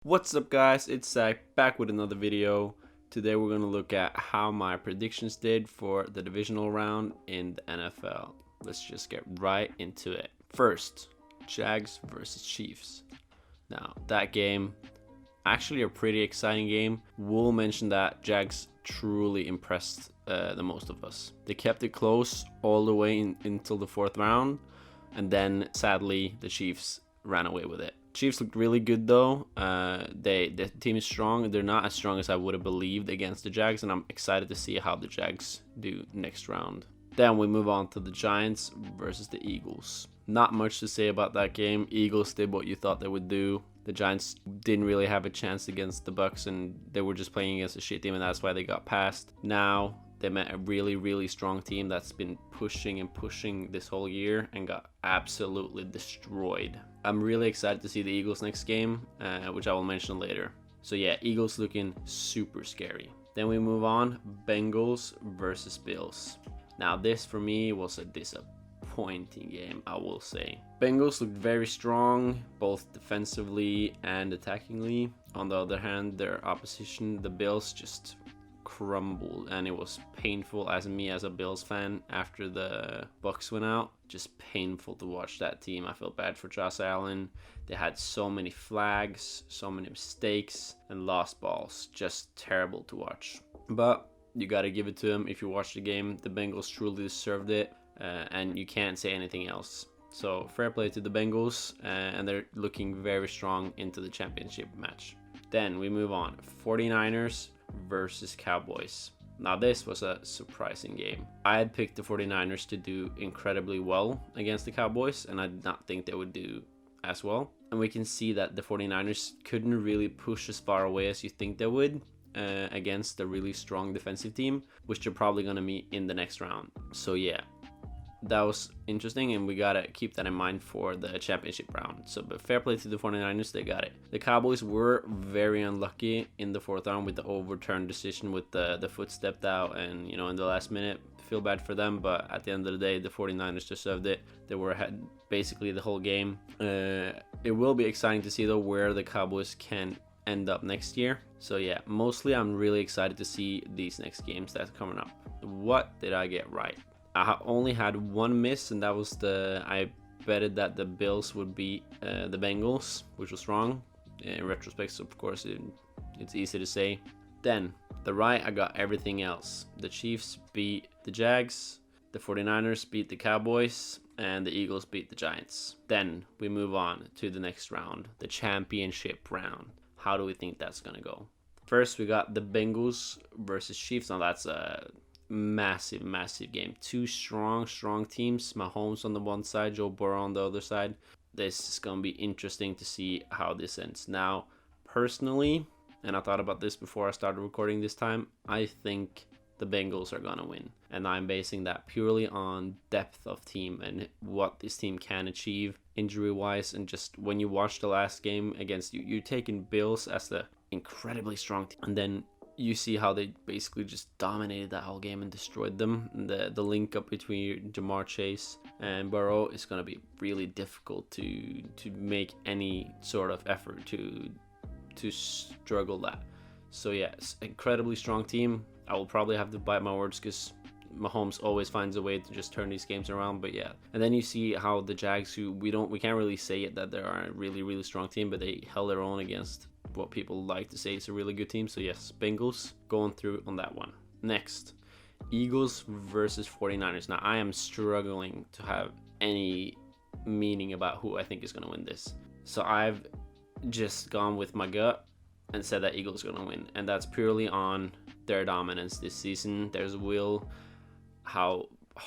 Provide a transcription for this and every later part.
What's up guys, it's Zach back with another video. Today we're going to look at how my predictions did for the divisional round in the NFL. Let's just get right into it. First, Jags versus Chiefs. Now that game, actually a pretty exciting game. We'll mention that Jags truly impressed the most of us. They kept it close all the way until the fourth round, and then sadly the Chiefs ran away with it. Chiefs looked really good though. The team is strong. They're not as strong as I would have believed against the Jags, and I'm excited to see how the Jags do next round. Then we move on to the Giants versus the Eagles. Not much to say about that game. Eagles did what you thought they would do. The Giants didn't really have a chance against the Bucks, and they were just playing against a shit team, and that's why they got passed. Now they met a really strong team that's been pushing this whole year and got absolutely destroyed. I'm really excited to see the Eagles next game, which I will mention later. So yeah, Eagles looking super scary. Then we move on, Bengals versus Bills. Now this for me was a disappointing game, I will say. Bengals looked very strong, both defensively and attackingly. On the other hand, their opposition, the Bills, just crumbled, and it was painful as a Bills fan after the Bucks went out. Just painful to watch that team. I felt bad for Josh Allen. They had so many flags, so many mistakes, and lost balls. Just terrible to watch. But you got to give it to them. If you watch the game, the Bengals truly deserved it, and you can't say anything else. So fair play to the Bengals, and they're looking very strong into the championship match. Then we move on, 49ers versus Cowboys. Now this was a surprising game. I had picked the 49ers to do incredibly well against the Cowboys, and I did not think they would do as well. And we can see that the 49ers couldn't really push as far away as you think they would against a really strong defensive team, which they're probably going to meet in the next round. So yeah, that was interesting, and we gotta keep that in mind for the championship round. So, but fair play to the 49ers, they got it. The Cowboys were very unlucky in the fourth round with the overturned decision with the foot stepped out, and in the last minute, feel bad for them, but at the end of the day, the 49ers deserved it. They were ahead basically the whole game. It will be exciting to see though where the Cowboys can end up next year. So yeah, mostly I'm really excited to see these next games that's coming up. What did I get right? I only had one miss, and that was I betted that the Bills would beat the Bengals, which was wrong. In retrospect, of course, it's easy to say. Then, the right, I got everything else. The Chiefs beat the Jags, the 49ers beat the Cowboys, and the Eagles beat the Giants. Then, we move on to the next round, the championship round. How do we think that's going to go? First, we got the Bengals versus Chiefs. Now, that's a massive game. Two strong teams. Mahomes on the one side, Joe Burrow on the other side. This is gonna be interesting to see how this ends. Now, personally, and I thought about this before I started recording this time, I think the Bengals are gonna win, and I'm basing that purely on depth of team and what this team can achieve injury wise. And just when you watch the last game against you're taking Bills as the incredibly strong team, and then you see how they basically just dominated that whole game and destroyed them. The link up between Jamar Chase and Burrow is going to be really difficult to make any sort of effort to struggle that. So yeah, it's an incredibly strong team. I will probably have to bite my words because Mahomes always finds a way to just turn these games around. But yeah, and then you see how the Jags, who we can't really say it that they are a really strong team, but they held their own against what people like to say is a really good team. So yes, Bengals going through on that one. Next, Eagles versus 49ers. Now I am struggling to have any meaning about who I think is going to win this. So I've just gone with my gut and said that Eagles are going to win, and that's purely on their dominance this season. There's how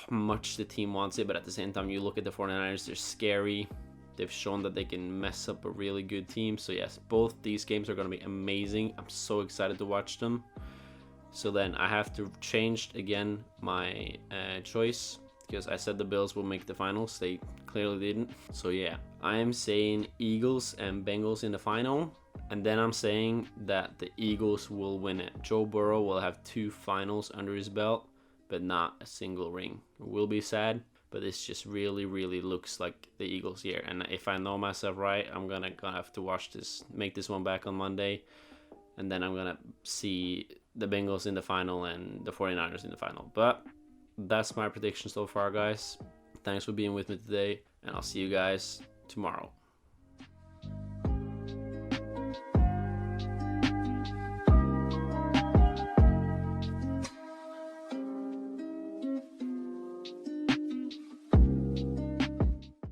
much the team wants it, but at the same time you look at the 49ers, they're scary. They've shown that they can mess up a really good team. So yes, both these games are going to be amazing. I'm so excited to watch them. So then I have to change again my choice, because I said the Bills will make the finals. They clearly didn't. So yeah, I am saying Eagles and Bengals in the final. And then I'm saying that the Eagles will win it. Joe Burrow will have 2 finals under his belt, but not a single ring. It will be sad, but this just really looks like the Eagles here. And if I know myself right, I'm gonna have to watch this, make this one back on Monday, and then I'm gonna see the Bengals in the final and the 49ers in the final. But that's my prediction so far, guys. Thanks for being with me today, and I'll see you guys tomorrow.